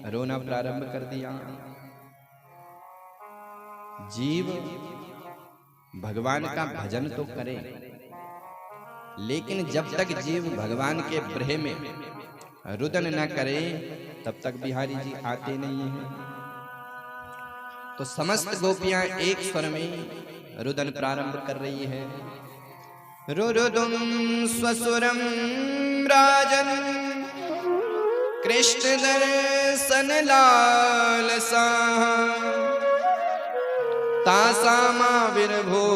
रोना प्रारंभ कर दिया। जीव भगवान का भजन तो करे, लेकिन जब तक जीव भगवान के ब्रह में रुदन न करे तब तक बिहारी जी आते नहीं हैं। तो समस्त गोपियां एक स्वर में रुदन प्रारंभ कर रही है। रुरुदुम स्वसुरम राजन कृष्ण दर्शन लालसा तासामाविर्भूषौरी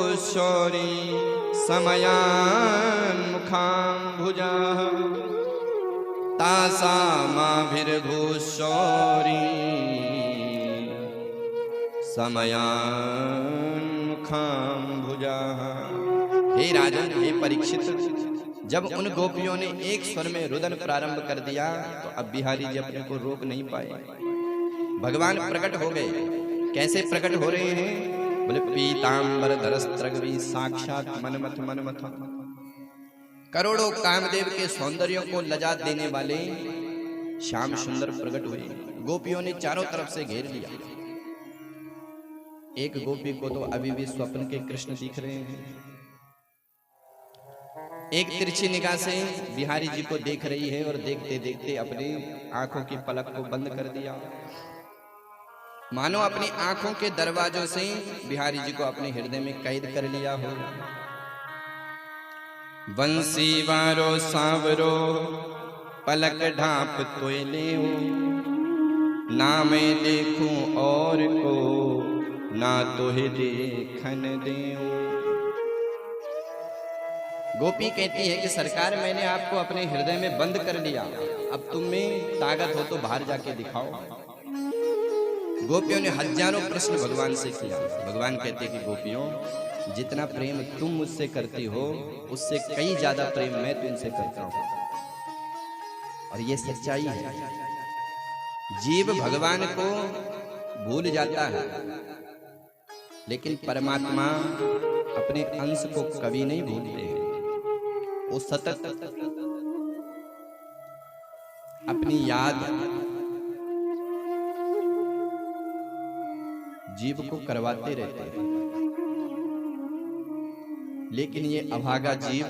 समयान् मुखाम्बुजा तासामाविर्भूषौरी समयान् मुखाम्बुजा। हे राजन, हे परीक्षित, जब उन गोपियों ने एक स्वर में रुदन प्रारंभ कर दिया तो अब बिहारी जी अपने को रोक नहीं पाए। भगवान प्रकट हो गए। कैसे प्रकट हो रहे हैं? बोले पीतांबर धरस्त्रगवी साक्षात मनमथ मनमथ। करोड़ों कामदेव के सौंदर्यों को लजा देने वाले श्याम सुंदर प्रकट हुए। गोपियों ने चारों तरफ से घेर लिया। एक गोपी को तो अभी भी स्वप्न के कृष्ण दिख रहे हैं। एक तिरछी निगाह से बिहारी जी को देख रही है और देखते देखते अपनी आंखों की पलक को बंद कर दिया। मानो अपनी आंखों के दरवाजों से बिहारी जी को अपने हृदय में कैद कर लिया हो। बंसी वारो सांवरो पलक ढाप तोय लेऊ, ना मैं देखूं और को ना तोहे देखन देऊं। गोपी कहती है कि सरकार, मैंने आपको अपने हृदय में बंद कर लिया, अब तुम में ताकत हो तो बाहर जाके दिखाओ। गोपियों ने हजारों प्रश्न भगवान से किया। भगवान कहते कि गोपियों, जितना प्रेम तुम मुझसे करती हो उससे कई ज्यादा प्रेम मैं तुमसे करता हूं। और ये सच्चाई है। जीव भगवान को भूल जाता है, लेकिन परमात्मा अपने अंश को कभी नहीं भूलते हैं। वो सतत अपनी याद जीव को करवाते रहते हैं। लेकिन ये अभागा जीव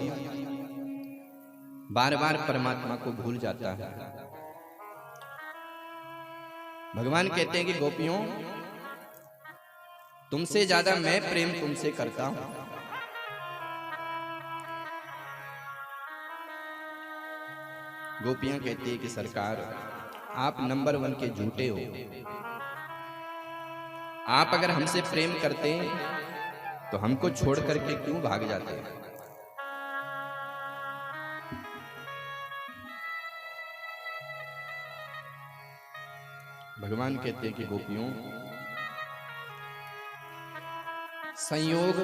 बार बार परमात्मा को भूल जाता है। भगवान कहते हैं कि गोपियों, तुमसे ज्यादा मैं प्रेम तुमसे करता हूं। गोपियां कहती है कि सरकार, आप नंबर 1 के झूठे हो। आप अगर हमसे प्रेम करते तो हमको छोड़ करके क्यों भाग जाते? भगवान कहते हैं कि गोपियों, संयोग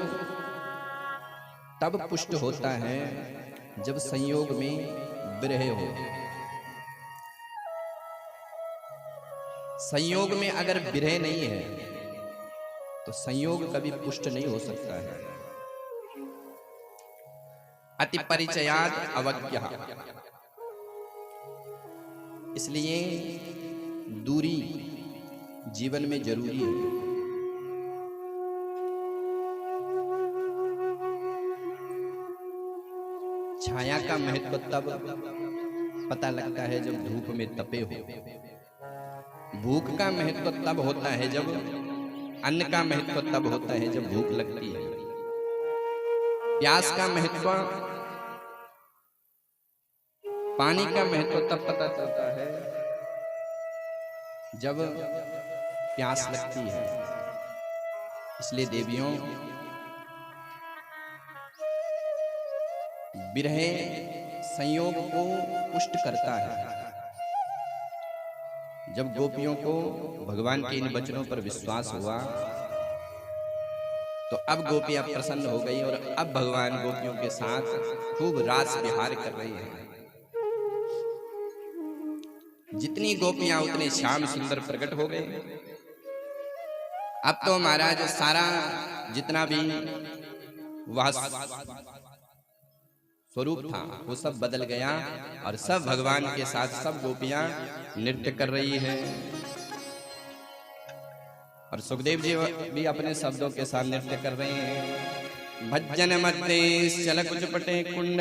तब पुष्ट होता है जब संयोग में विरह हो। संयोग में अगर विरह नहीं है तो संयोग कभी पुष्ट नहीं हो सकता है। अति परिचयात् अवज्ञा। इसलिए दूरी जीवन में जरूरी है। छाया का महत्व तब पता लगता है जब धूप में तपे हो। भूख का महत्व तब होता है जब अन्न का महत्व तब होता है जब भूख लगती है। प्यास का महत्व, पानी का महत्व तब पता चलता है जब प्यास लगती है। इसलिए देवियों, विरह संयोग को पुष्ट करता है। जब गोपियों को भगवान के इन वचनों पर विश्वास हुआ तो अब गोपियां प्रसन्न हो गई और अब भगवान गोपियों के साथ खूब रास विहार कर रही हैं। जितनी गोपियां उतने श्याम सुंदर प्रकट हो गए। अब तो महाराज सारा जितना भी वह स्वरूप था वो सब बदल गया और सब भगवान के साथ सब गोपियां नृत्य कर रही हैं। और सुखदेव जी भी अपने शब्दों के साथ नृत्य कर रहे हैं। भज्जन मध्य चल कुछ पटे कुंड